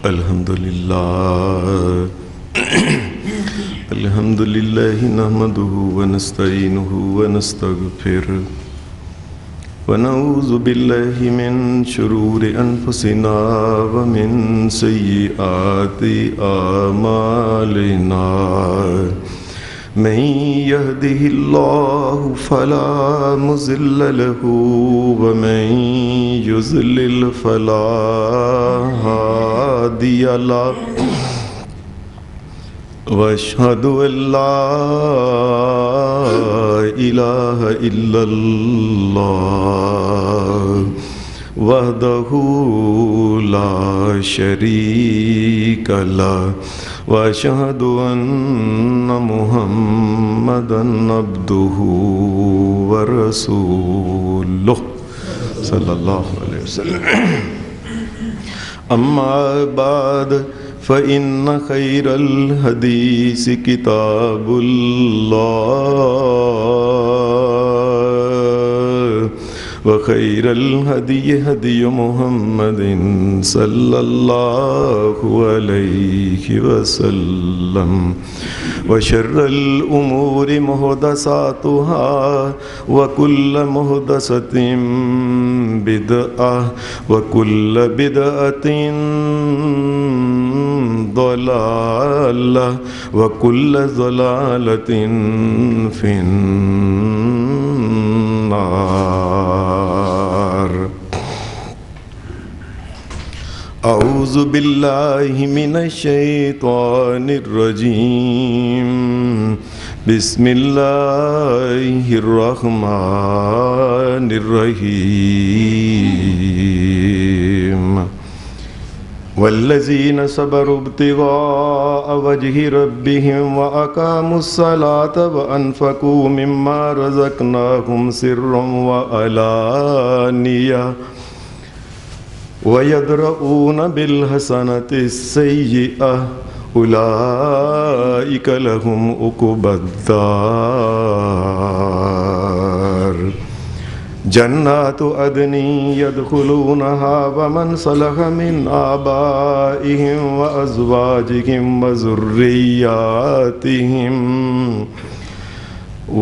الحمدللہ نحمده ونستعینه ونستغفره ونعوذ باللہ من شرور انفسنا ومن سیئات اعمالنا من يهده الله فلا مضل له ومن يضلل فلا هادي له واشهد ان لا اله الا الله وحده لا شريك له واشهد ان محمدا عبده ورسوله صلی اللہ علیہ وسلم اما بعد فإن خير الحديث كتاب الله وخير الهدي هدي محمد صلى الله عليه وسلم وشر الأمور محدثاتها وكل محدثة بدعة وكل بدعة ضلالة وكل ضلالة في النار اعوذ باللہ من الشیطان الرجیم بسم اللہ الرحمن الرحیم والذین صبروا ابتغاء وجہ ربهم وأقاموا الصلاة وأنفقوا مما رزقناهم سرا وعلانیہ وَيَدْرَؤُونَ بِالْحَسَنَةِ السَّيِّئَةَ أُولَئِكَ لَهُمْ عُقْبَى الدَّارِ جَنَّاتُ عَدْنٍ يَدْخُلُونَهَا وَمَنْ صَلَحَ مِنْ آبَائِهِمْ وَأَزْوَاجِهِمْ وَذُرِّيَّاتِهِمْ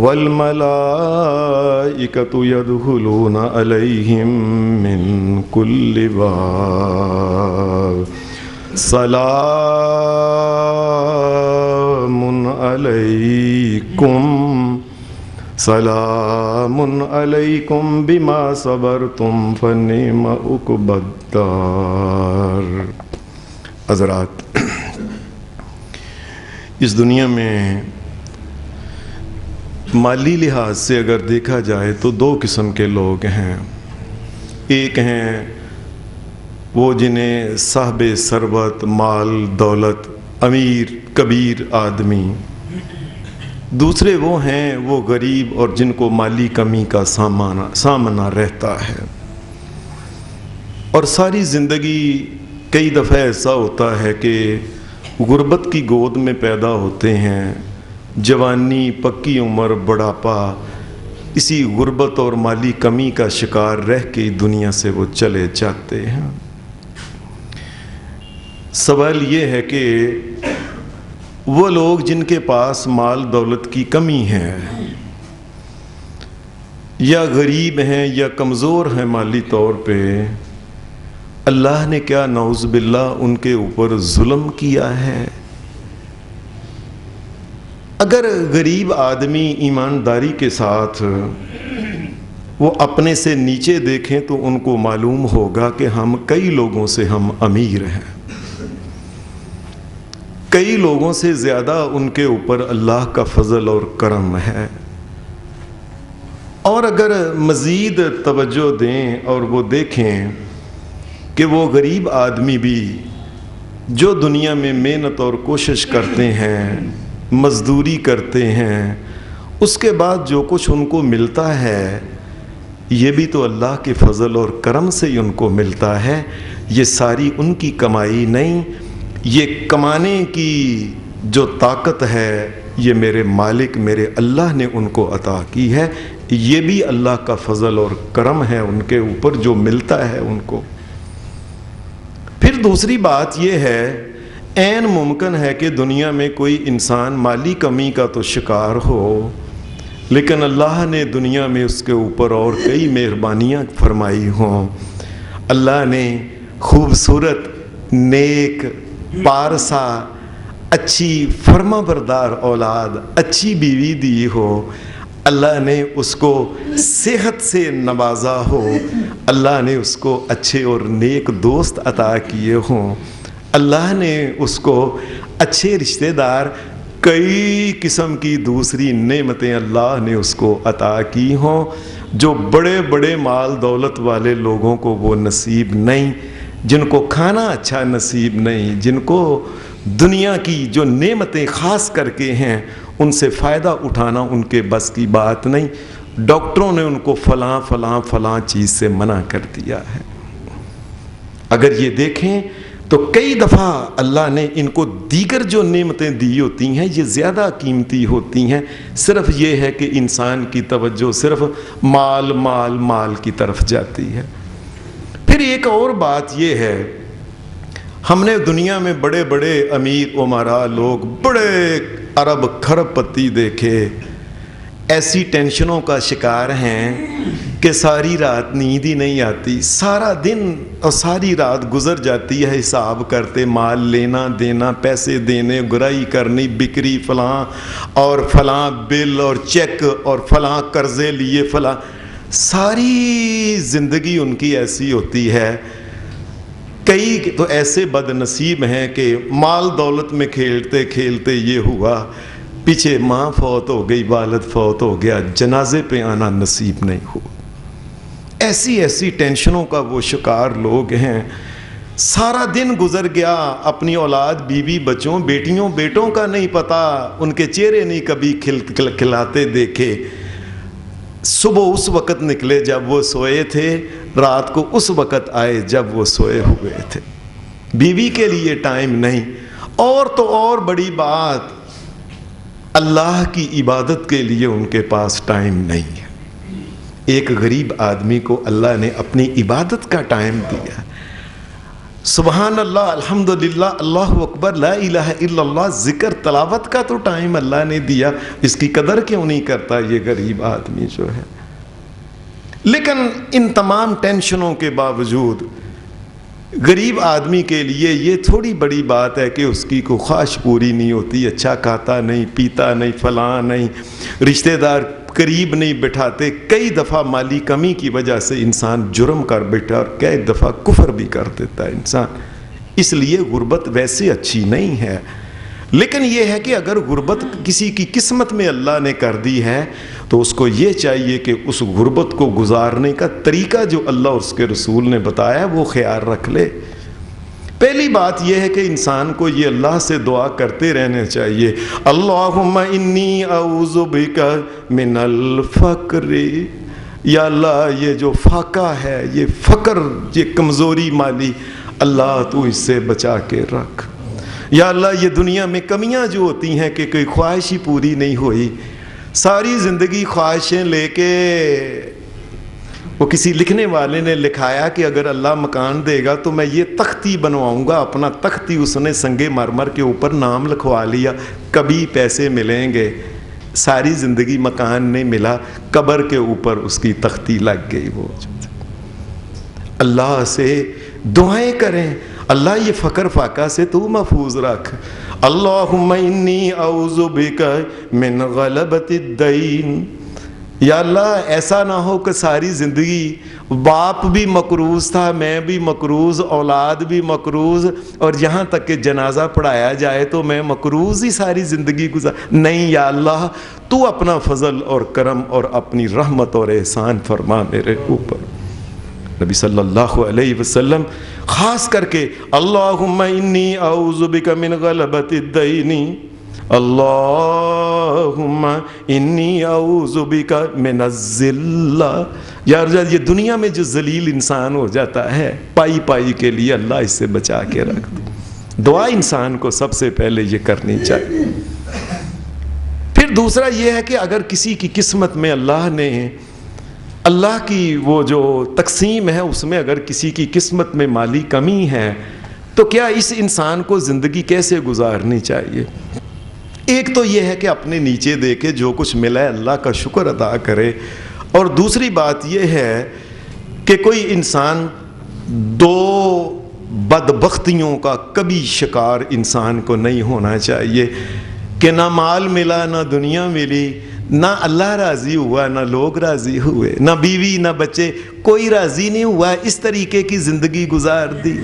والملائکۃ یدخلون علیہم من کل باب سلام علیکم بما صبرتم فنعم عقبی الدار۔ حضرات، اس دنیا میں مالی لحاظ سے اگر دیکھا جائے تو دو قسم کے لوگ ہیں۔ ایک ہیں وہ جنہیں صاحب ثروت، مال، دولت، امیر کبیر آدمی۔ دوسرے وہ ہیں وہ غریب اور جن کو مالی کمی کا سامنا رہتا ہے، اور ساری زندگی کئی دفعہ ایسا ہوتا ہے کہ غربت کی گود میں پیدا ہوتے ہیں، جوانی، پکی عمر، بڑھاپا، اسی غربت اور مالی کمی کا شکار رہ کے دنیا سے وہ چلے جاتے ہیں۔ سوال یہ ہے کہ وہ لوگ جن کے پاس مال دولت کی کمی ہے، یا غریب ہیں یا کمزور ہیں مالی طور پہ، اللہ نے کیا نعوذ باللہ ان کے اوپر ظلم کیا ہے؟ اگر غریب آدمی ایمانداری کے ساتھ وہ اپنے سے نیچے دیکھیں تو ان کو معلوم ہوگا کہ ہم کئی لوگوں سے ہم امیر ہیں، کئی لوگوں سے زیادہ ان کے اوپر اللہ کا فضل اور کرم ہے۔ اور اگر مزید توجہ دیں اور وہ دیکھیں کہ وہ غریب آدمی بھی جو دنیا میں محنت اور کوشش کرتے ہیں، مزدوری کرتے ہیں، اس کے بعد جو کچھ ان کو ملتا ہے یہ بھی تو اللہ کے فضل اور کرم سے ہی ان کو ملتا ہے۔ یہ ساری ان کی کمائی نہیں، یہ کمانے کی جو طاقت ہے یہ میرے مالک میرے اللہ نے ان کو عطا کی ہے۔ یہ بھی اللہ کا فضل اور کرم ہے ان کے اوپر جو ملتا ہے ان کو۔ پھر پھر دوسری بات یہ ہے، عین ممکن ہے کہ دنیا میں کوئی انسان مالی کمی کا تو شکار ہو، لیکن اللہ نے دنیا میں اس کے اوپر اور کئی مہربانیاں فرمائی ہوں۔ اللہ نے خوبصورت، نیک، پارسا، اچھی فرما بردار اولاد، اچھی بیوی دی ہو، اللہ نے اس کو صحت سے نوازا ہو، اللہ نے اس کو اچھے اور نیک دوست عطا کیے ہوں، اللہ نے اس کو اچھے رشتہ دار، کئی قسم کی دوسری نعمتیں اللہ نے اس کو عطا کی ہوں، جو بڑے بڑے مال دولت والے لوگوں کو وہ نصیب نہیں، جن کو کھانا اچھا نصیب نہیں، جن کو دنیا کی جو نعمتیں خاص کر کے ہیں ان سے فائدہ اٹھانا ان کے بس کی بات نہیں، ڈاکٹروں نے ان کو فلاں فلاں فلاں چیز سے منع کر دیا ہے۔ اگر یہ دیکھیں تو کئی دفعہ اللہ نے ان کو دیگر جو نعمتیں دی ہوتی ہیں یہ زیادہ قیمتی ہوتی ہیں، صرف یہ ہے کہ انسان کی توجہ صرف مال مال مال کی طرف جاتی ہے۔ پھر ایک اور بات یہ ہے، ہم نے دنیا میں بڑے بڑے امیر امراء لوگ، بڑے ارب کھرب پتی دیکھے، ایسی ٹینشنوں کا شکار ہیں کہ ساری رات نیند ہی نہیں آتی، سارا دن اور ساری رات گزر جاتی ہے حساب کرتے، مال لینا دینا، پیسے دینے، گرائی کرنی، بکری، فلاں اور فلاں بل اور چیک اور فلاں قرضے لیے فلاں، ساری زندگی ان کی ایسی ہوتی ہے۔ کئی تو ایسے بد نصیب ہیں کہ مال دولت میں کھیلتے کھیلتے یہ ہوا، پیچھے ماں فوت ہو گئی، والد فوت ہو گیا، جنازے پہ آنا نصیب نہیں ہوا۔ ایسی ایسی ٹینشنوں کا وہ شکار لوگ ہیں، سارا دن گزر گیا، اپنی اولاد، بیوی، بچوں، بیٹیوں، بیٹوں کا نہیں پتہ، ان کے چہرے نہیں کبھی کھلاتے دیکھے، صبح اس وقت نکلے جب وہ سوئے تھے، رات کو اس وقت آئے جب وہ سوئے ہوئے تھے، بیوی کے لیے ٹائم نہیں، اور تو اور بڑی بات اللہ کی عبادت کے لیے ان کے پاس ٹائم نہیں ہے۔ ایک غریب آدمی کو اللہ نے اپنی عبادت کا ٹائم دیا، سبحان اللہ، الحمدللہ، اللہ اکبر، لا الہ الا اللہ، ذکر تلاوت کا تو ٹائم اللہ نے دیا، اس کی قدر کیوں نہیں کرتا یہ غریب آدمی جو ہے؟ لیکن ان تمام ٹینشنوں کے باوجود غریب آدمی کے لیے یہ تھوڑی بڑی بات ہے کہ اس کی کوئی خواہش پوری نہیں ہوتی، اچھا کھاتا نہیں، پیتا نہیں، فلاں نہیں، رشتہ دار قریب نہیں بٹھاتے، کئی دفعہ مالی کمی کی وجہ سے انسان جرم کر بیٹھا اور کئی دفعہ کفر بھی کر دیتا ہے انسان، اس لیے غربت ویسے اچھی نہیں ہے۔ لیکن یہ ہے کہ اگر غربت کسی کی قسمت میں اللہ نے کر دی ہے تو اس کو یہ چاہیے کہ اس غربت کو گزارنے کا طریقہ جو اللہ اور اس کے رسول نے بتایا وہ خیال رکھ لے۔ پہلی بات یہ ہے کہ انسان کو یہ اللہ سے دعا کرتے رہنے چاہیے، اللہم انی اعوذ بک من الفقر، یا اللہ یہ جو فاقہ ہے، یہ فقر، یہ کمزوری مالی، اللہ تو اس سے بچا کے رکھ۔ یا اللہ یہ دنیا میں کمیاں جو ہوتی ہیں کہ کوئی خواہش ہی پوری نہیں ہوئی، ساری زندگی خواہشیں لے کے، وہ کسی لکھنے والے نے لکھایا کہ اگر اللہ مکان دے گا تو میں یہ تختی بنواؤں گا، اپنا تختی اس نے سنگ مرمر کے اوپر نام لکھوا لیا، کبھی پیسے ملیں گے، ساری زندگی مکان نہیں ملا، قبر کے اوپر اس کی تختی لگ گئی۔ وہ اللہ سے دعائیں کریں، اللہ یہ فقر فاقہ سے تو محفوظ رکھ، اللہم انی اعوذ بک من غلبۃ الدین، یا اللہ ایسا نہ ہو کہ ساری زندگی باپ بھی مقروض تھا، میں بھی مقروض، اولاد بھی مقروض، اور یہاں تک کہ جنازہ پڑھایا جائے تو میں مقروض ہی ساری زندگی گزار، نہیں یا اللہ تو اپنا فضل اور کرم اور اپنی رحمت اور احسان فرما میرے اوپر۔ نبی صلی اللہ علیہ وسلم خاص کر کے اللہم انی اعوذ بک من غلبۃ الدین، اللہم انی اعوذ بک من الذل، یار یہ دنیا میں جو ذلیل انسان ہو جاتا ہے پائی پائی کے لیے اللہ اس سے بچا کے رکھ دے، دعا انسان کو سب سے پہلے یہ کرنی چاہیے۔ پھر دوسرا یہ ہے کہ اگر کسی کی قسمت میں اللہ کی وہ جو تقسیم ہے اس میں اگر کسی کی قسمت میں مالی کمی ہے تو کیا اس انسان کو زندگی کیسے گزارنی چاہیے؟ ایک تو یہ ہے کہ اپنے نیچے دیکھے جو کچھ ملا ہے اللہ کا شکر ادا کرے، اور دوسری بات یہ ہے کہ کوئی انسان دو بدبختیوں کا کبھی شکار انسان کو نہیں ہونا چاہیے کہ نہ مال ملا، نہ دنیا ملی، نہ اللہ راضی ہوا، نہ لوگ راضی ہوئے، نہ بیوی نہ بچے، کوئی راضی نہیں ہوا، اس طریقے کی زندگی گزار دی۔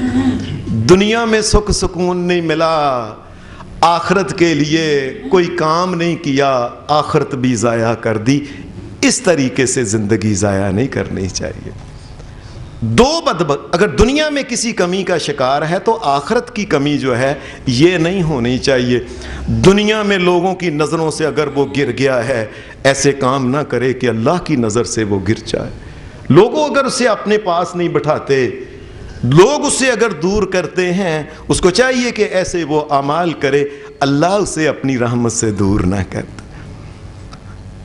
دنیا میں سکھ سکون نہیں ملا، آخرت کے لیے کوئی کام نہیں کیا، آخرت بھی ضائع کر دی۔ اس طریقے سے زندگی ضائع نہیں کرنی چاہیے۔ اگر دنیا میں کسی کمی کا شکار ہے تو آخرت کی کمی جو ہے یہ نہیں ہونی چاہیے۔ دنیا میں لوگوں کی نظروں سے اگر وہ گر گیا ہے، ایسے کام نہ کرے کہ اللہ کی نظر سے وہ گر جائے۔ لوگوں اگر اسے اپنے پاس نہیں بٹھاتے، لوگ اسے اگر دور کرتے ہیں، اس کو چاہیے کہ ایسے وہ اعمال کرے اللہ اسے اپنی رحمت سے دور نہ کرے۔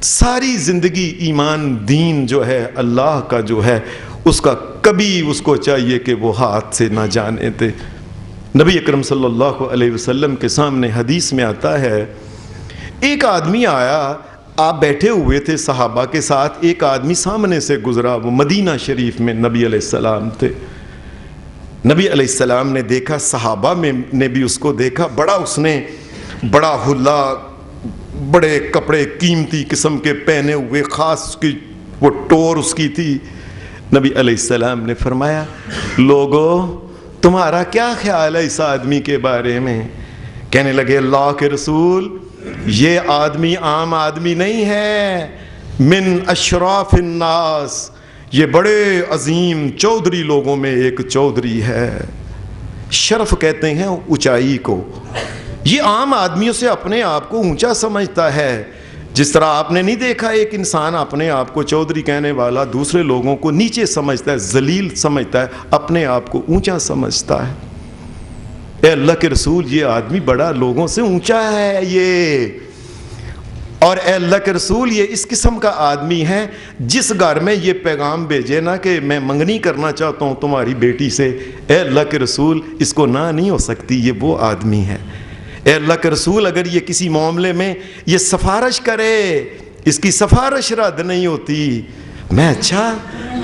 ساری زندگی ایمان دین جو ہے اللہ کا جو ہے اس کا کبھی اس کو چاہیے کہ وہ ہاتھ سے نہ جانے دے۔ نبی اکرم صلی اللہ علیہ وسلم کے سامنے حدیث میں آتا ہے، ایک آدمی آیا، آپ بیٹھے ہوئے تھے صحابہ کے ساتھ، ایک آدمی سامنے سے گزرا، وہ مدینہ شریف میں نبی علیہ السلام تھے۔ نبی علیہ السلام نے دیکھا، صحابہ میں نے بھی اس کو دیکھا، اس نے بڑا حلہ، بڑے کپڑے قیمتی قسم کے پہنے ہوئے، خاص کی وہ ٹور اس کی تھی۔ نبی علیہ السلام نے فرمایا، لوگو تمہارا کیا خیال ہے اس آدمی کے بارے میں؟ کہنے لگے، اللہ کے رسول، یہ آدمی عام آدمی نہیں ہے، من اشراف الناس، یہ بڑے عظیم چودھری لوگوں میں ایک چودھری ہے۔ شرف کہتے ہیں اونچائی کو، یہ عام آدمیوں سے اپنے آپ کو اونچا سمجھتا ہے۔ جس طرح آپ نے نہیں دیکھا ایک انسان اپنے آپ کو چودھری کہنے والا دوسرے لوگوں کو نیچے سمجھتا ہے، ذلیل سمجھتا ہے، اپنے آپ کو اونچا سمجھتا ہے۔ اے اللہ کے رسول، یہ آدمی بڑا لوگوں سے اونچا ہے یہ، اور اے اللہ کے رسول یہ اس قسم کا آدمی ہے جس گھر میں یہ پیغام بھیجے نا کہ میں منگنی کرنا چاہتا ہوں تمہاری بیٹی سے، اے اللہ کے رسول اس کو نہ نہیں ہو سکتی، یہ وہ آدمی ہے۔ اے اللہ کے رسول اگر یہ کسی معاملے میں یہ سفارش کرے، اس کی سفارش رد نہیں ہوتی، میں اچھا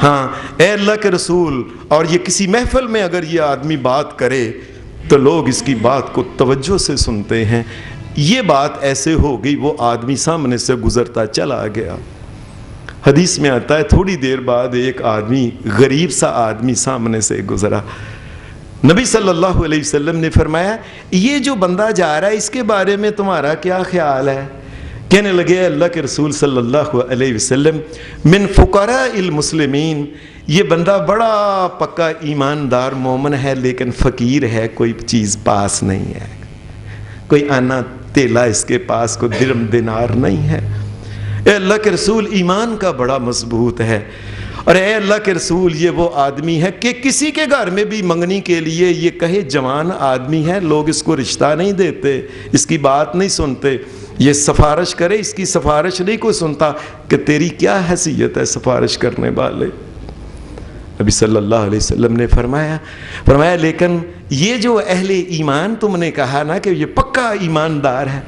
ہاں اے اللہ کے رسول، اور یہ کسی محفل میں اگر یہ آدمی بات کرے تو لوگ اس کی بات کو توجہ سے سنتے ہیں۔ یہ بات ایسے ہو گئی، وہ آدمی سامنے سے گزرتا چلا گیا۔ حدیث میں آتا ہے تھوڑی دیر بعد ایک آدمی، غریب سا آدمی سامنے سے گزرا۔ نبی صلی اللہ علیہ وسلم نے فرمایا، یہ جو بندہ جا رہا ہے اس کے بارے میں تمہارا کیا خیال ہے؟ کہنے لگے، اللہ کے رسول صلی اللہ علیہ وسلم، من فقراء المسلمین، یہ بندہ بڑا پکا ایماندار مومن ہے لیکن فقیر ہے، کوئی چیز پاس نہیں ہے، کوئی آنا تیلا اس کے پاس، کوئی درم دینار نہیں ہے۔ اے اللہ کے رسول ایمان کا بڑا مضبوط ہے، اور اے اللہ کے رسول یہ وہ آدمی ہے کہ کسی کے گھر میں بھی منگنی کے لیے یہ کہے جوان آدمی ہے، لوگ اس کو رشتہ نہیں دیتے، اس کی بات نہیں سنتے، یہ سفارش کرے اس کی سفارش نہیں کوئی سنتا، کہ تیری کیا حیثیت ہے سفارش کرنے والے؟ نبی صلی اللہ علیہ وسلم نے فرمایا لیکن یہ جو اہل ایمان تم نے کہا نا کہ یہ پکا ایماندار ہے،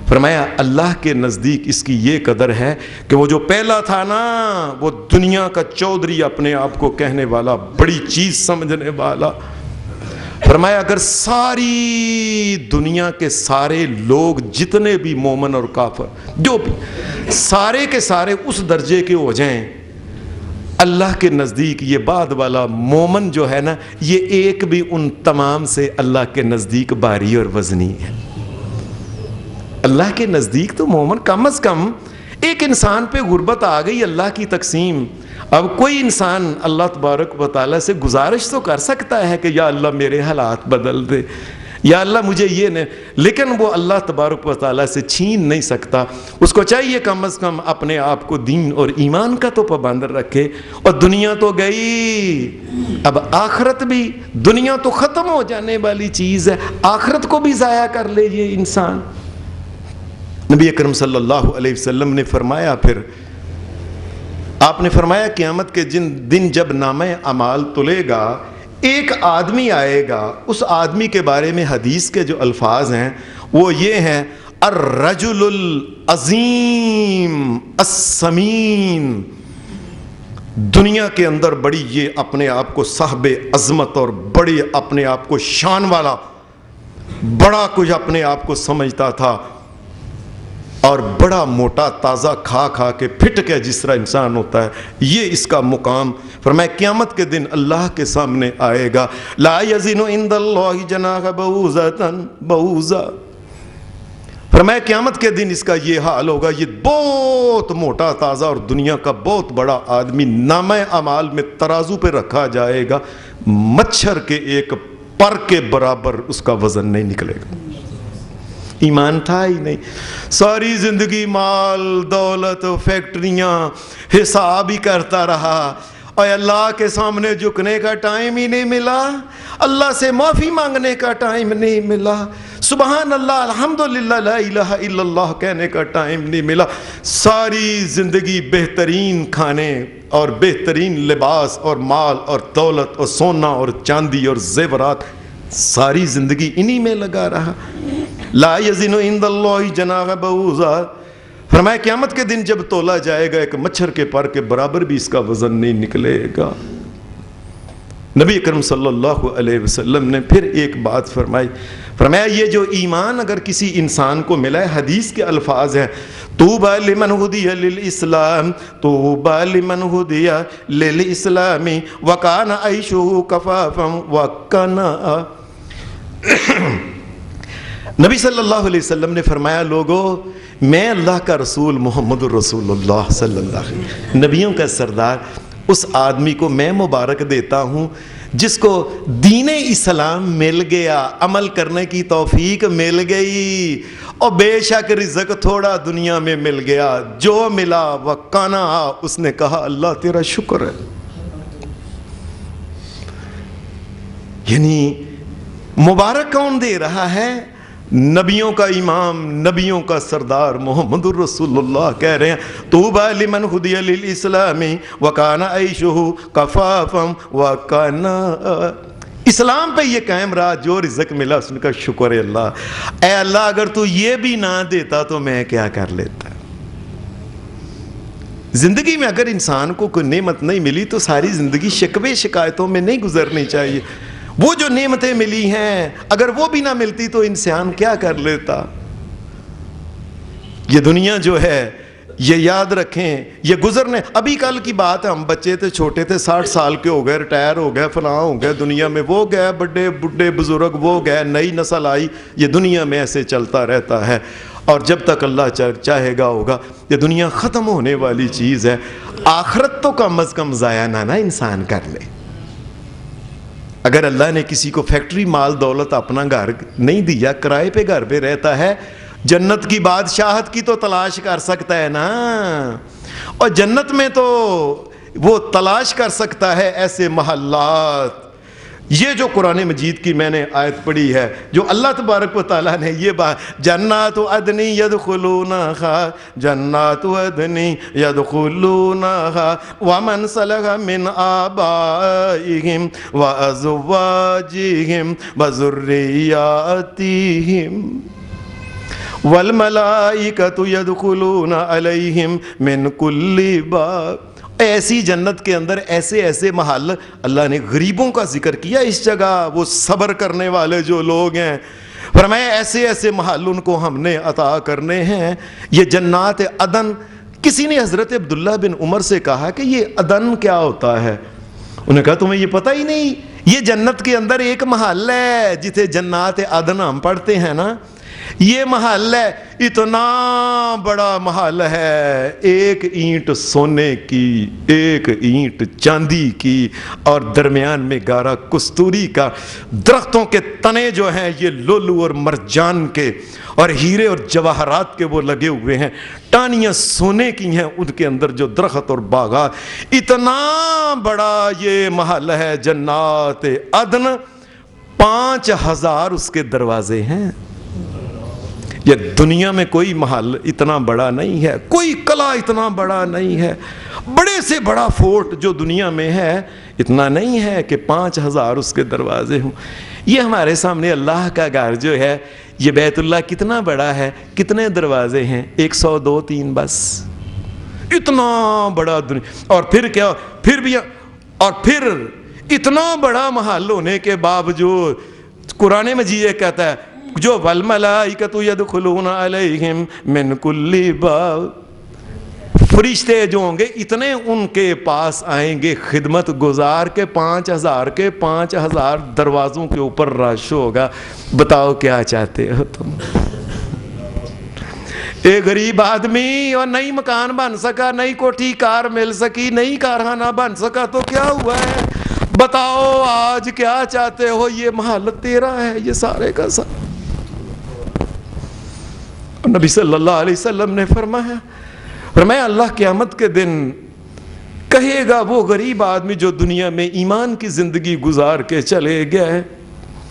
فرمایا اللہ کے نزدیک اس کی یہ قدر ہے کہ وہ جو پہلا تھا نا، وہ دنیا کا چودھری اپنے آپ کو کہنے والا، بڑی چیز سمجھنے والا، فرمایا اگر ساری دنیا کے سارے لوگ جتنے بھی مومن اور کافر جو بھی سارے کے سارے اس درجے کے ہو جائیں، اللہ کے نزدیک یہ بعد والا مومن جو ہے نا، یہ ایک بھی ان تمام سے اللہ کے نزدیک بھاری اور وزنی ہے۔ اللہ کے نزدیک تو مومن کم از کم، ایک انسان پہ غربت آ گئی، اللہ کی تقسیم، اب کوئی انسان اللہ تبارک و تعالیٰ سے گزارش تو کر سکتا ہے کہ یا اللہ میرے حالات بدل دے، یا اللہ مجھے یہ نہیں، لیکن وہ اللہ تبارک و تعالیٰ سے چھین نہیں سکتا۔ اس کو چاہیے کم از کم اپنے آپ کو دین اور ایمان کا تو پابند رکھے، اور دنیا تو گئی، اب آخرت بھی، دنیا تو ختم ہو جانے والی چیز ہے، آخرت کو بھی ضائع کر لے یہ انسان۔ نبی اکرم صلی اللہ علیہ وسلم نے فرمایا، پھر آپ نے فرمایا قیامت کے دن جب نامہ اعمال تلے گا، ایک آدمی آئے گا، اس آدمی کے بارے میں حدیث کے جو الفاظ ہیں وہ یہ ہیں: الرجل العظیم السمین، دنیا کے اندر بڑی یہ اپنے آپ کو صاحب عظمت اور بڑی اپنے آپ کو شان والا، بڑا کچھ اپنے آپ کو سمجھتا تھا، اور بڑا موٹا تازہ کھا کھا کے پھٹ کے جس طرح انسان ہوتا ہے، یہ اس کا مقام۔ فرمایا قیامت کے دن اللہ کے سامنے آئے گا، لا یزن عند اللہ جناح بعوضہ۔ فرمایا قیامت کے دن اس کا یہ حال ہوگا، یہ بہت موٹا تازہ اور دنیا کا بہت بڑا آدمی نامہ اعمال میں ترازو پہ رکھا جائے گا، مچھر کے ایک پر کے برابر اس کا وزن نہیں نکلے گا۔ ایمان تھا ہی نہیں، ساری زندگی مال دولت فیکٹریاں حساب ہی کرتا رہا، اور اللہ کے سامنے جھکنے کا ٹائم ہی نہیں ملا، اللہ سے معافی مانگنے کا ٹائم نہیں ملا، سبحان اللہ الحمدللہ لا الہ الا اللہ کہنے کا ٹائم نہیں ملا۔ ساری زندگی بہترین کھانے اور بہترین لباس اور مال اور دولت اور سونا اور چاندی اور زیورات، ساری زندگی انہی میں لگا رہا۔ لا یزن عند اللہ جناح بعوضہ۔ فرمایا قیامت کے دن جب تولا جائے گا، ایک مچھر کے پر کے برابر بھی اس کا وزن نہیں نکلے گا۔ نبی اکرم صلی اللہ علیہ وسلم نے پھر ایک بات فرمائی، فرمایا یہ جو ایمان اگر کسی انسان کو ملا ہے، حدیث کے الفاظ ہیں: طوبی لمن ہدی للاسلام، طوبی لمن ہدی للاسلام وکان عیشہ کفافا وکناء۔ نبی صلی اللہ علیہ وسلم نے فرمایا، لوگو میں اللہ کا رسول محمد الرسول اللہ صلی اللہ علیہ وسلم، نبیوں کا سردار، اس آدمی کو میں مبارک دیتا ہوں جس کو دین اسلام مل گیا، عمل کرنے کی توفیق مل گئی، اور بے شک رزق تھوڑا دنیا میں مل گیا، جو ملا وکانا، اس نے کہا اللہ تیرا شکر ہے۔ یعنی مبارک کون دے رہا ہے؟ نبیوں کا امام، نبیوں کا سردار محمد الرسول اللہ کہہ رہے ہیں: طوبی لمن ہدی للاسلام وکان عیشہ کفافا وکناء۔ اسلام پہ یہ قائم رہا، جو رزق ملا اس نے کہا شکر ہے اللہ، اے اللہ اگر تو یہ بھی نہ دیتا تو میں کیا کر لیتا۔ زندگی میں اگر انسان کو کوئی نعمت نہیں ملی تو ساری زندگی شکوے شکایتوں میں نہیں گزرنی چاہیے۔ وہ جو نعمتیں ملی ہیں اگر وہ بھی نہ ملتی تو انسان کیا کر لیتا۔ یہ دنیا جو ہے یہ یاد رکھیں، یہ گزرنے، ابھی کل کی بات ہے، ہم بچے تھے، چھوٹے تھے، 60 سال کے ہو گئے، ریٹائر ہو گئے، فلاں ہو گئے، دنیا میں وہ گئے، بڑے بڈھے بزرگ وہ گئے، نئی نسل آئی، یہ دنیا میں ایسے چلتا رہتا ہے، اور جب تک اللہ چاہے گا ہوگا۔ یہ دنیا ختم ہونے والی چیز ہے، آخرت تو کم از کم ضائع نہ انسان کر لے۔ اگر اللہ نے کسی کو فیکٹری مال دولت اپنا گھر نہیں دیا، کرائے پہ گھر پہ رہتا ہے، جنت کی بادشاہت کی تو تلاش کر سکتا ہے نا، اور جنت میں تو وہ تلاش کر سکتا ہے ایسے محلات۔ یہ جو قرآن مجید کی میں نے آیت پڑھی ہے، جو اللہ تبارک و تعالیٰ نے یہ بات، جنات عدن یدخلونہا، جنات عدن یدخلونہا ومن صلح من آبائہم وازواجہم وذریاتہم والملائکۃ یدخلون علیہم من کل باب۔ ایسی جنت کے اندر ایسے ایسے محل، اللہ نے غریبوں کا ذکر کیا اس جگہ، وہ صبر کرنے والے جو لوگ ہیں، فرمایا ایسے ایسے محل ان کو ہم نے عطا کرنے ہیں۔ یہ جنات عدن، کسی نے حضرت عبداللہ بن عمر سے کہا کہ یہ عدن کیا ہوتا ہے؟ انہوں نے کہا تمہیں یہ پتہ ہی نہیں؟ یہ جنت کے اندر ایک محل ہے جسے جنات عدن ہم پڑھتے ہیں نا، یہ محل ہے، اتنا بڑا محل ہے، ایک اینٹ سونے کی، ایک اینٹ چاندی کی، اور درمیان میں گارا کستوری کا، درختوں کے تنے جو ہیں یہ لولو اور مرجان کے اور ہیرے اور جواہرات کے وہ لگے ہوئے ہیں، ٹانیاں سونے کی ہیں ان کے اندر جو درخت اور باغات، اتنا بڑا یہ محل ہے جنات عدن، 5000 اس کے دروازے ہیں۔ یہ دنیا میں کوئی محل اتنا بڑا نہیں ہے، کوئی قلعہ اتنا بڑا نہیں ہے، بڑے سے بڑا فورٹ جو دنیا میں ہے اتنا نہیں ہے کہ 5000 اس کے دروازے ہوں۔ یہ ہمارے سامنے اللہ کا گھر جو ہے، یہ بیت اللہ کتنا بڑا ہے، کتنے دروازے ہیں؟ 100 2 3 بس، اتنا بڑا دنیا۔ اور پھر کیا، پھر بھی، اور پھر اتنا بڑا محل ہونے کے باوجود قرآن مجید یہ کہتا ہے جو والملائکۃ یدخلون علیہم من کل باب، فرشتے جو ہوں گے اتنے ان کے پاس آئیں گے خدمت گزار کے 5000 دروازوں کے اوپر رش ہوگا۔ بتاؤ کیا چاہتے ہو تم؟ ایک غریب آدمی اور نئی مکان بن سکا، نئی کوٹھی کار مل سکی، نئی کارخانہ بن سکا تو کیا ہوا ہے؟ بتاؤ آج کیا چاہتے ہو؟ یہ محل تیرا ہے، یہ سارے کا سارا۔ نبی صلی اللہ علیہ وسلم نے فرمایا اللہ قیامت کے دن کہے گا وہ غریب آدمی جو دنیا میں ایمان کی زندگی گزار کے چلے گئے،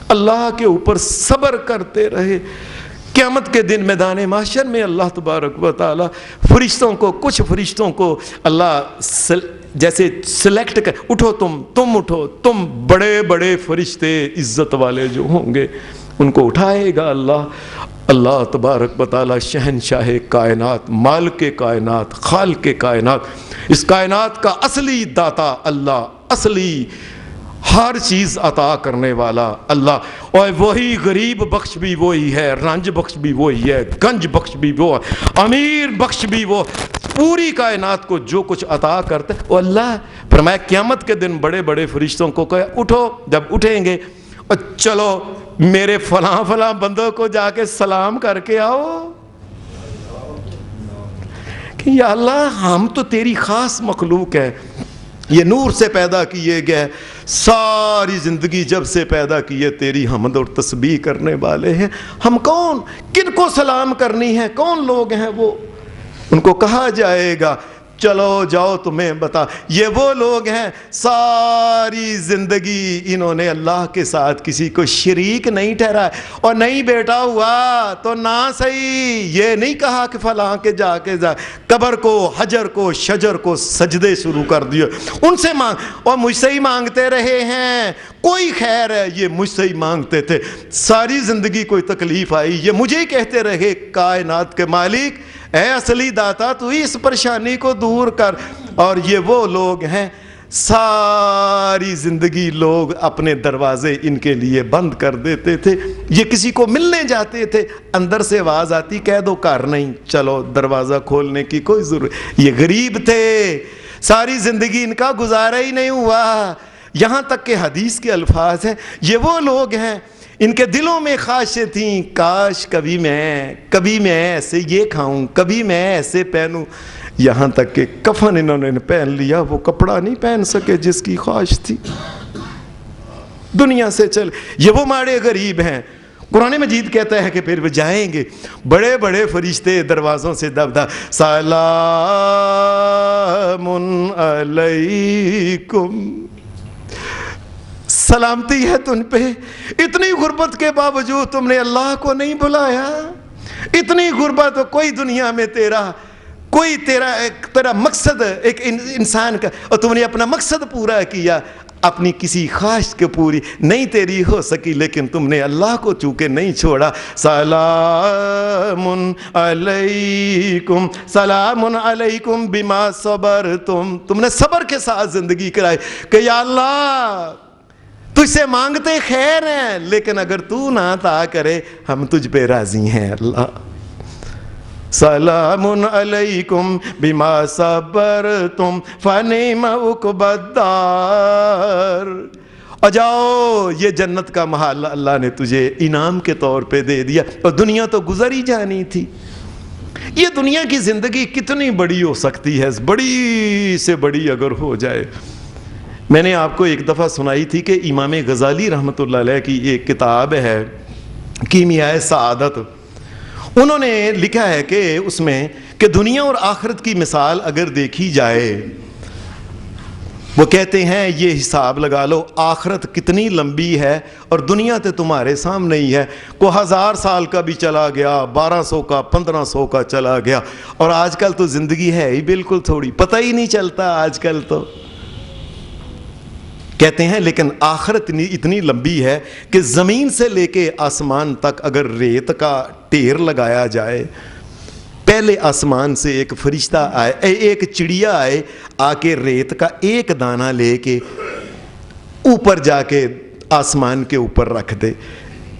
اللہ کے اوپر صبر کرتے رہے، قیامت کے دن میدان محشر میں اللہ تبارک و تعالی فرشتوں کو، کچھ فرشتوں کو اللہ جیسے سلیکٹ کر، اٹھو تم اٹھو، تم بڑے بڑے فرشتے عزت والے جو ہوں گے ان کو اٹھائے گا اللہ تبارک و تعالی، شہنشاہ کائنات، مالک کائنات، خالق کائنات، اس کائنات کا اصلی داتا اللہ، اصلی ہر چیز عطا کرنے والا اللہ، اور وہی غریب بخش بھی وہی ہے، رنج بخش بھی وہی ہے، گنج بخش بھی وہ ہے، امیر بخش بھی وہ، پوری کائنات کو جو کچھ عطا کرتے وہ اللہ۔ فرمایا قیامت کے دن بڑے بڑے فرشتوں کو کہا اٹھو، جب اٹھیں گے اور چلو میرے فلاں بندوں کو جا کے سلام کر کے آؤ کہ یا اللہ ہم تو تیری خاص مخلوق ہے، یہ نور سے پیدا کیے گئے، ساری زندگی جب سے پیدا کیے تیری حمد اور تسبیح کرنے والے ہیں، ہم کون، کن کو سلام کرنی ہے، کون لوگ ہیں وہ؟ ان کو کہا جائے گا چلو جاؤ تمہیں بتا، یہ وہ لوگ ہیں ساری زندگی انہوں نے اللہ کے ساتھ کسی کو شریک نہیں ٹھہرایا، اور نہیں بیٹا ہوا تو نہ صحیح یہ نہیں کہا کہ فلاں کے جا قبر کو، حجر کو، شجر کو سجدے شروع کر دیے، ان سے مانگ، اور مجھ سے ہی مانگتے رہے ہیں، کوئی خیر ہے یہ مجھ سے ہی مانگتے تھے، ساری زندگی کوئی تکلیف آئی یہ مجھے ہی کہتے رہے کائنات کے مالک اے اصلی داتا تو ہی اس پریشانی کو دور کر۔ اور یہ وہ لوگ ہیں ساری زندگی لوگ اپنے دروازے ان کے لیے بند کر دیتے تھے، یہ کسی کو ملنے جاتے تھے اندر سے آواز آتی کہہ دو کار نہیں، چلو دروازہ کھولنے کی کوئی ضرورت، یہ غریب تھے، ساری زندگی ان کا گزارا ہی نہیں ہوا، یہاں تک کہ حدیث کے الفاظ ہیں یہ وہ لوگ ہیں ان کے دلوں میں خواہشیں تھیں کاش کبھی میں ایسے یہ کھاؤں، کبھی میں ایسے پہنوں، یہاں تک کہ کفن انہوں نے پہن لیا وہ کپڑا نہیں پہن سکے جس کی خواہش تھی، دنیا سے چل، یہ وہ ماڑے غریب ہیں۔ قرآن مجید کہتا ہے کہ پھر وہ جائیں گے بڑے بڑے فرشتے دروازوں سے دب سلام علیکم، سلامتی ہے تم پہ، اتنی غربت کے باوجود تم نے اللہ کو نہیں بلایا، اتنی غربت کوئی دنیا میں تیرا مقصد ایک انسان کا، اور تم نے اپنا مقصد پورا کیا، اپنی کسی خواہش کے پوری نہیں تیری ہو سکی، لیکن تم نے اللہ کو چونکہ نہیں چھوڑا، سلام علیکم، سلام علیکم بما صبرتم، تم نے صبر کے ساتھ زندگی کرائی کہ یا اللہ تجھ سے مانگتے خیر ہیں لیکن اگر تو نہ عطا کرے ہم تجھ پہ راضی ہیں اللہ، سلام علیکم بما صبرتم فنعم عقبی الدار، اور جاؤ یہ جنت کا محل اللہ نے تجھے انعام کے طور پہ دے دیا، اور دنیا تو گزر ہی جانی تھی۔ یہ دنیا کی زندگی کتنی بڑی ہو سکتی ہے، بڑی سے بڑی اگر ہو جائے۔ میں نے آپ کو ایک دفعہ سنائی تھی کہ امام غزالی رحمۃ اللہ علیہ کی ایک کتاب ہے کیمیائے سعادت، انہوں نے لکھا ہے کہ اس میں کہ دنیا اور آخرت کی مثال اگر دیکھی جائے وہ کہتے ہیں یہ حساب لگا لو آخرت کتنی لمبی ہے اور دنیا تو تمہارے سامنے ہی ہے، کو 1000 سال کا بھی چلا گیا، 1200 کا، 1500 کا چلا گیا، اور آج کل تو زندگی ہے ہی بالکل تھوڑی، پتہ ہی نہیں چلتا آج کل تو۔ کہتے ہیں لیکن آخرت اتنی لمبی ہے کہ زمین سے لے کے آسمان تک اگر ریت کا ڈھیر لگایا جائے، پہلے آسمان سے ایک فرشتہ آئے، ایک چڑیا آئے، آ کے ریت کا ایک دانہ لے کے اوپر جا کے آسمان کے اوپر رکھ دے،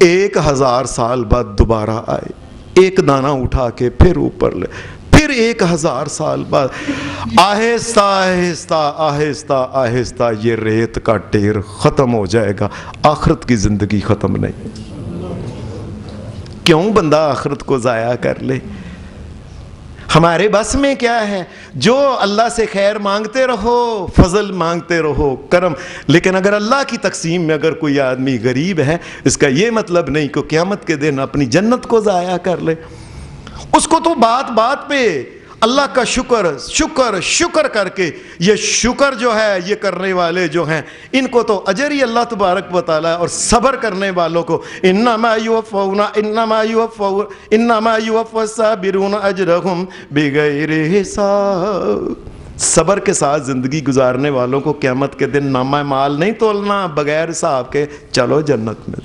1000 سال بعد دوبارہ آئے، ایک دانہ اٹھا کے پھر اوپر لے، پھر 1000 سال بعد، آہستہ آہستہ آہستہ آہستہ یہ ریت کا ڈھیر ختم ہو جائے گا، آخرت کی زندگی ختم نہیں۔ کیوں بندہ آخرت کو ضائع کر لے؟ ہمارے بس میں کیا ہے؟ جو اللہ سے خیر مانگتے رہو، فضل مانگتے رہو، کرم، لیکن اگر اللہ کی تقسیم میں اگر کوئی آدمی غریب ہے، اس کا یہ مطلب نہیں کہ قیامت کے دن اپنی جنت کو ضائع کر لے۔ اس کو تو بات بات پہ اللہ کا شکر شکر شکر کر کے، یہ شکر جو ہے یہ کرنے والے جو ہیں ان کو تو اجر ہی اللہ تبارک و تعالیٰ، اور صبر کرنے والوں کو انما یوفی الصابرون اجرہم بغیر حساب، صبر کے ساتھ زندگی گزارنے والوں کو قیامت کے دن نامہ مال نہیں تولنا بغیر حساب کے، چلو جنت میں۔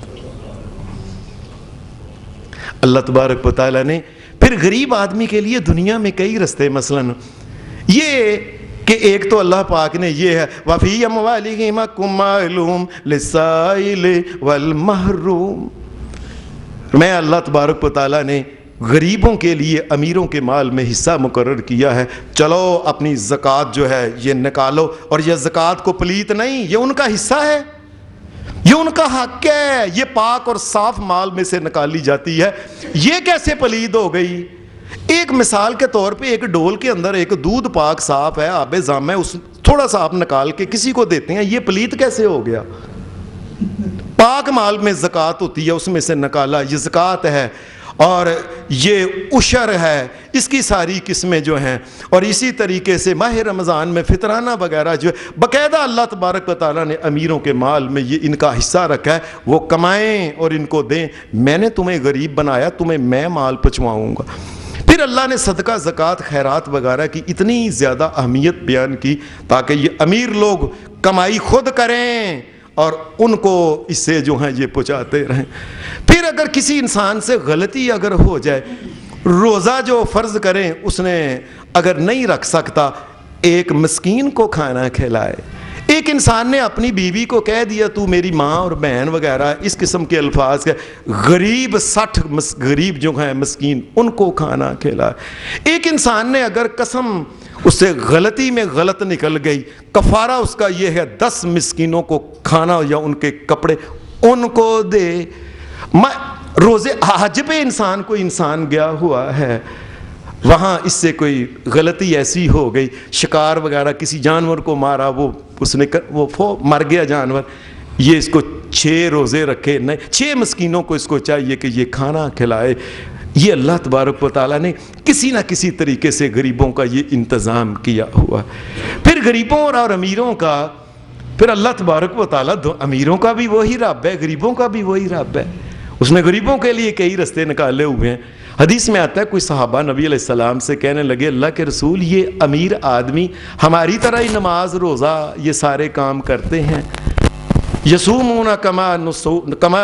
اللہ تبارک و تعالیٰ نے پھر غریب آدمی کے لیے دنیا میں کئی رستے، مثلاً یہ کہ ایک تو اللہ پاک نے یہ ہے وَفِي أَمْوَالِهِمْ حَقٌّ مَّعْلُومٌ لِلسَّائِلِ وَالْمَحْرُومِ، میں اللہ تبارک و تعالیٰ نے غریبوں کے لیے امیروں کے مال میں حصہ مقرر کیا ہے، چلو اپنی زکوٰۃ جو ہے یہ نکالو، اور یہ زکوٰۃ کو پلیت نہیں، یہ ان کا حصہ ہے، یہ ان کا حق ہے، یہ پاک اور صاف مال میں سے نکالی جاتی ہے، یہ کیسے پلید ہو گئی؟ ایک مثال کے طور پہ ایک ڈول کے اندر ایک دودھ پاک صاف ہے، آب زام ہے، اس تھوڑا سا آپ نکال کے کسی کو دیتے ہیں، یہ پلید کیسے ہو گیا؟ پاک مال میں زکوٰۃ ہوتی ہے، اس میں سے نکالا، یہ زکوٰۃ ہے، اور یہ عشر ہے، اس کی ساری قسمیں جو ہیں، اور اسی طریقے سے ماہ رمضان میں فطرانہ وغیرہ جو ہے باقاعدہ اللہ تبارک و تعالیٰ نے امیروں کے مال میں یہ ان کا حصہ رکھا ہے، وہ کمائیں اور ان کو دیں، میں نے تمہیں غریب بنایا، تمہیں میں مال پہنچواؤں گا۔ پھر اللہ نے صدقہ زکوٰۃ خیرات وغیرہ کی اتنی زیادہ اہمیت بیان کی تاکہ یہ امیر لوگ کمائی خود کریں اور ان کو اس سے جو ہیں یہ پہنچاتے رہیں۔ پھر اگر کسی انسان سے غلطی اگر ہو جائے، روزہ جو فرض کریں اس نے اگر نہیں رکھ سکتا، ایک مسکین کو کھانا کھلائے۔ ایک انسان نے اپنی بیوی کو کہہ دیا تو میری ماں اور بہن وغیرہ اس قسم کے الفاظ کے، غریب 60 غریب جو ہیں مسکین ان کو کھانا کھلائے۔ ایک انسان نے اگر قسم اس سے غلطی میں غلط نکل گئی، کفارہ اس کا یہ ہے 10 مسکینوں کو کھانا یا ان کے کپڑے ان کو دے۔ روزے حج پہ انسان کوئی انسان گیا ہوا ہے، وہاں اس سے کوئی غلطی ایسی ہو گئی، شکار وغیرہ کسی جانور کو مارا، وہ مر گیا جانور، یہ اس کو 6 روزے رکھے، نہیں 6 مسکینوں کو اس کو چاہیے کہ یہ کھانا کھلائے۔ یہ اللہ تبارک و تعالیٰ نے کسی نہ کسی طریقے سے غریبوں کا یہ انتظام کیا ہوا۔ پھر غریبوں اور امیروں کا، پھر اللہ تبارک و تعالیٰ امیروں کا بھی وہی رب ہے، غریبوں کا بھی وہی رب ہے، اس نے غریبوں کے لیے کئی رستے نکالے ہوئے ہیں۔ حدیث میں آتا ہے کوئی صحابہ نبی علیہ السلام سے کہنے لگے اللہ کے رسول یہ امیر آدمی ہماری طرح ہی نماز روزہ یہ سارے کام کرتے ہیں، یصومون کما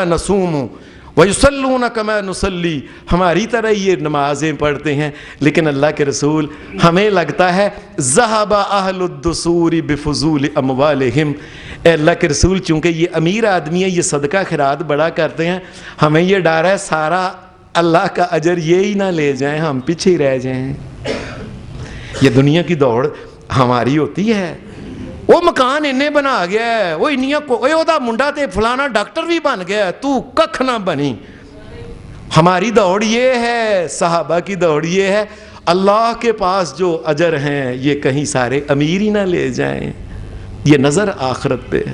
نصوم ویصلون کما نصلی، ہماری طرح یہ نمازیں پڑھتے ہیں، لیکن اللہ کے رسول ہمیں لگتا ہے ذہب اہل الدثور بفضول اموالہم، اے اللہ کے رسول چونکہ یہ امیر آدمی ہے، یہ صدقہ خیرات بڑا کرتے ہیں، ہمیں یہ ڈر ہے سارا اللہ کا اجر یہ ہی نہ لے جائیں، ہم پیچھے ہی رہ جائیں۔ یہ دنیا کی دوڑ ہماری ہوتی ہے، وہ مکان انہیں بنا گیا ہے، وہ انہیں کو دا منڈا تے فلانا ڈاکٹر بھی بن گیا ہے، تو ککھ نہ بنی۔ ہماری دوڑ یہ ہے، صحابہ کی دوڑ یہ ہے، اللہ کے پاس جو اجر ہیں یہ کہیں سارے امیر ہی نہ لے جائیں۔ یہ نظر آخرت پہ ہے،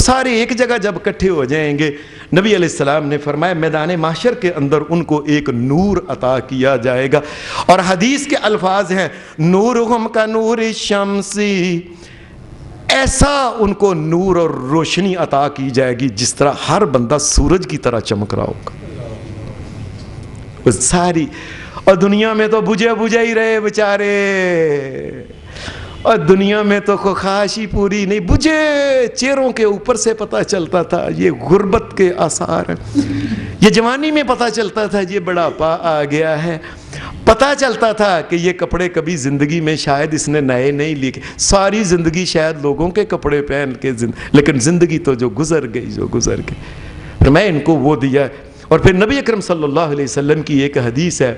وہ سارے ایک جگہ جب اکٹھے ہو جائیں گے، نبی علیہ السلام نے فرمایا میدان محشر کے اندر ان کو ایک نور عطا کیا جائے گا، اور حدیث کے الفاظ ہیں نورہم کا نور الشمسی، ایسا ان کو نور اور روشنی عطا کی جائے گی جس طرح ہر بندہ سورج کی طرح چمک رہا ہوگا. وہ ساری، اور دنیا میں تو بجھے بجھے ہی رہے بیچارے، اور دنیا میں تو خواہش ہی پوری نہیں، بجھے چہروں کے اوپر سے پتہ چلتا تھا یہ غربت کے آثار ہیں، یہ جوانی میں پتہ چلتا تھا یہ بڑھاپا آ گیا ہے، پتہ چلتا تھا کہ یہ کپڑے کبھی زندگی میں شاید اس نے نئے نہیں لیے، ساری زندگی شاید لوگوں کے کپڑے پہن کے لیکن زندگی تو جو گزر گئی پھر میں ان کو وہ دیا. اور پھر نبی اکرم صلی اللہ علیہ وسلم کی ایک حدیث ہے،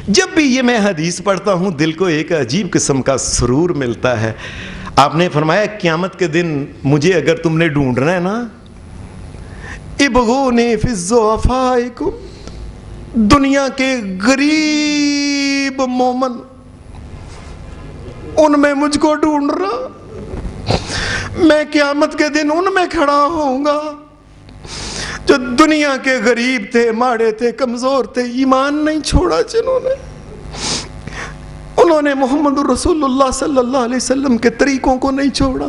جب بھی یہ میں حدیث پڑھتا ہوں دل کو ایک عجیب قسم کا سرور ملتا ہے. آپ نے فرمایا قیامت کے دن مجھے اگر تم نے ڈھونڈنا ہے نا، ابغونی فی الضعفائکم، دنیا کے غریب مومن ان میں مجھ کو ڈھونڈ رہا، میں قیامت کے دن ان میں کھڑا ہوں گا جو دنیا کے غریب تھے، ماڑے تھے، کمزور تھے، ایمان نہیں چھوڑا، انہوں نے محمد رسول اللہ صلی اللہ علیہ وسلم کے طریقوں کو نہیں چھوڑا،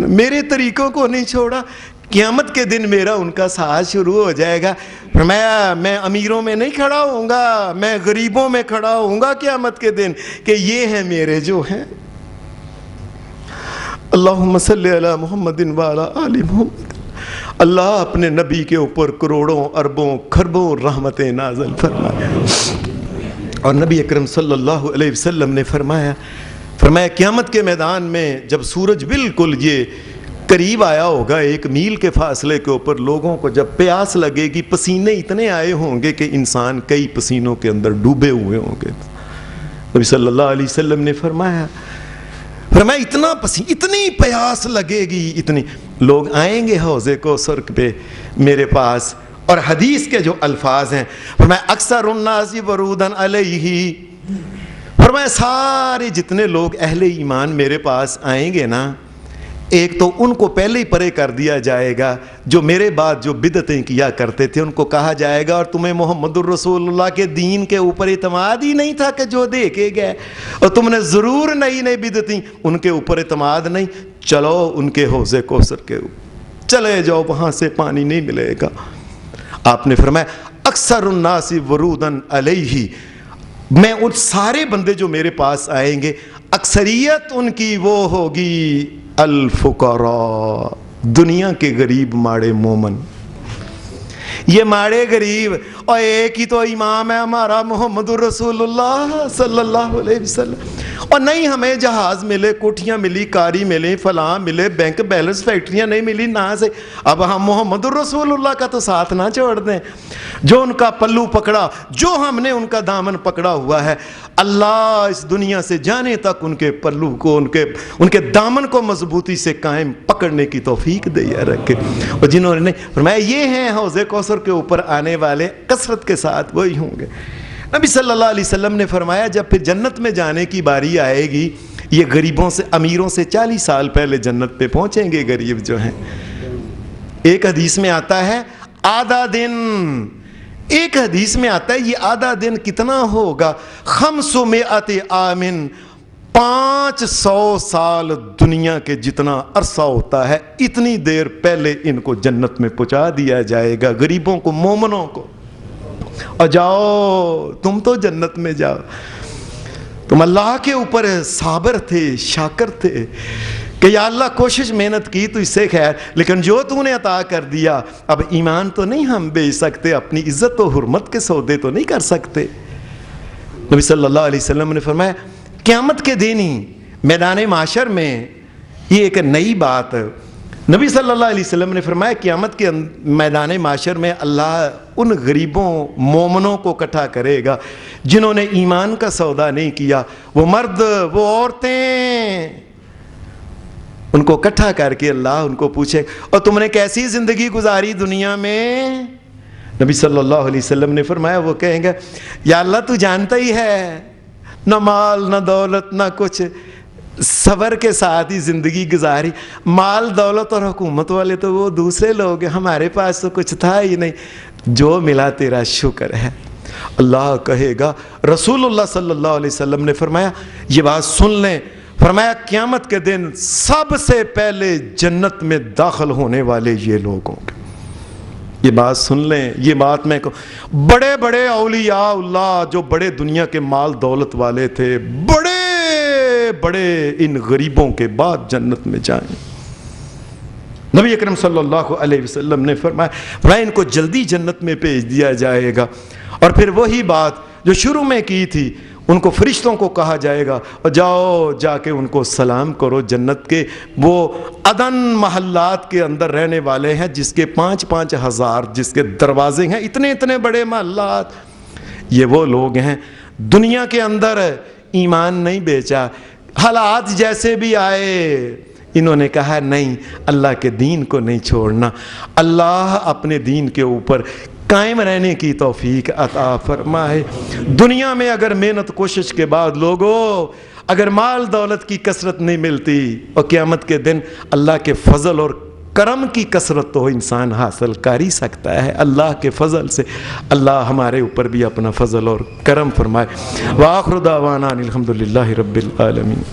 میرے طریقوں کو نہیں چھوڑا. قیامت کے دن میرا ان کا ساتھ شروع ہو جائے گا. میں امیروں میں نہیں کھڑا ہوں گا، میں غریبوں میں کھڑا ہوں گا قیامت کے دن کہ یہ ہیں میرے جو ہیں. اللہم صلی علی محمد وعلی آل محمد. اللہ اپنے نبی کے اوپر کروڑوں اربوں کھربوں رحمتیں نازل فرمائے. اور نبی اکرم صلی اللہ علیہ وسلم نے فرمایا قیامت کے میدان میں جب سورج بالکل یہ قریب آیا ہوگا، 1 میل کے فاصلے کے اوپر، لوگوں کو جب پیاس لگے گی، پسینے اتنے آئے ہوں گے کہ انسان کئی پسینوں کے اندر ڈوبے ہوئے ہوں گے. نبی صلی اللہ علیہ وسلم نے فرمایا اتنی پیاس لگے گی، اتنی لوگ آئیں گے حوض کوثر پہ میرے پاس. اور حدیث کے جو الفاظ ہیں، فرمایا اکثر الناس ورودن علیہ، فرمایا سارے جتنے لوگ اہل ایمان میرے پاس آئیں گے نا، ایک تو ان کو پہلے ہی پرے کر دیا جائے گا جو میرے بعد جو بدعتیں کیا کرتے تھے، ان کو کہا جائے گا اور تمہیں محمد الرسول اللہ کے دین کے اوپر اعتماد ہی نہیں تھا کہ جو دیکھے گئے، اور تم نے ضرور نئی بدعتیں، ان کے اوپر اعتماد نہیں، چلو ان کے حوض کوثر کے اوپر چلے جاؤ، وہاں سے پانی نہیں ملے گا. آپ نے فرمایا اکثر الناس ورودن علیہ، میں ان سارے بندے جو میرے پاس آئیں گے، اکثریت ان کی وہ ہوگی الفقراء، دنیا کے غریب ماڑے مومن. یہ ماڑے غریب، اور ایک ہی تو امام ہے ہمارا محمد الرسول اللہ صلی اللہ علیہ وسلم. اور نہیں ہمیں جہاز ملے، کوٹھیاں ملی، کاری ملے، فلاں ملے، بینک بیلنس، فیکٹریاں نہیں ملی، نہ سے اب ہم محمد الرسول اللہ کا تو ساتھ نہ چھوڑ دیں. جو ان کا پلو پکڑا، جو ہم نے ان کا دامن پکڑا ہوا ہے، اللہ اس دنیا سے جانے تک ان کے پلو کو، ان کے دامن کو مضبوطی سے قائم پکڑنے کی توفیق دیا رکھے. اور جنہوں نے نہیں فرمایا یہ ہیں حوض کوثر کے اوپر آنے والے، کثرت کے ساتھ وہی ہوں گے. نبی صلی اللہ علیہ وسلم نے فرمایا جب پھر جنت میں جانے کی باری آئے گی، یہ غریبوں سے، امیروں سے 40 سال پہلے جنت پہ پہنچیں گے غریب جو ہیں. ایک حدیث میں آتا ہے آدھا دن، ایک حدیث میں آتا ہے یہ آدھا دن کتنا ہوگا، 500 عامن، 500 سال دنیا کے جتنا عرصہ ہوتا ہے، اتنی دیر پہلے ان کو جنت میں پہنچا دیا جائے گا، غریبوں کو، مومنوں کو. اور جاؤ تم تو جنت میں جاؤ، تم اللہ کے اوپر صابر تھے، شاکر تھے کہ یا اللہ کوشش محنت کی تو اس سے خیر، لیکن جو تو نے عطا کر دیا، اب ایمان تو نہیں ہم بیچ سکتے، اپنی عزت و حرمت کے سودے تو نہیں کر سکتے. نبی صلی اللہ علیہ وسلم نے فرمایا قیامت کے دن ہی میدان معاشر میں، یہ ایک نئی بات، نبی صلی اللہ علیہ وسلم نے فرمایا قیامت کے میدان معاشر میں اللہ ان غریبوں مومنوں کو اکٹھا کرے گا جنہوں نے ایمان کا سودا نہیں کیا، وہ مرد، وہ عورتیں، ان کو اکٹھا کر کے اللہ ان کو پوچھے اور تم نے کیسی زندگی گزاری دنیا میں؟ نبی صلی اللہ علیہ وسلم نے فرمایا وہ کہیں گے یا اللہ تو جانتا ہی ہے، نہ مال نہ دولت نہ کچھ، صبر کے ساتھ ہی زندگی گزاری. مال دولت اور حکومت والے تو وہ دوسرے لوگ ہیں, ہمارے پاس تو کچھ تھا ہی نہیں. جو ملا تیرا شکر ہے. اللہ کہے گا, رسول اللہ صلی اللہ علیہ وسلم نے فرمایا, یہ بات سن لیں, فرمایا قیامت کے دن سب سے پہلے جنت میں داخل ہونے والے یہ لوگ ہوں گے. یہ بات سن لیں, یہ بات میں کہوں, بڑے بڑے اولیاء اللہ جو بڑے دنیا کے مال دولت والے تھے, بڑے بڑے ان غریبوں کے بعد جنت میں جائیں. نبی اکرم صلی اللہ علیہ وسلم نے فرمایا ان کو جلدی جنت میں بھیج دیا جائے گا. اور پھر وہی بات جو شروع میں کی تھی, ان کو فرشتوں کو کہا جائے گا, اور جاؤ جا کے ان کو سلام کرو. جنت کے وہ عدن محلات کے اندر رہنے والے ہیں, جس کے 5,5 ہزار جس کے دروازے ہیں, اتنے اتنے بڑے محلات. یہ وہ لوگ ہیں دنیا کے اندر ایمان نہیں بیچا, حالات جیسے بھی آئے انہوں نے کہا نہیں, اللہ کے دین کو نہیں چھوڑنا. اللہ اپنے دین کے اوپر قائم رہنے کی توفیق عطا فرمائے. دنیا میں اگر محنت کوشش کے بعد لوگوں اگر مال دولت کی کثرت نہیں ملتی, اور قیامت کے دن اللہ کے فضل اور کرم کی کثرت تو انسان حاصل کر ہی سکتا ہے. اللہ کے فضل سے اللہ ہمارے اوپر بھی اپنا فضل اور کرم فرمائے. وآخر دعوانا الحمدللہ رب العالمین.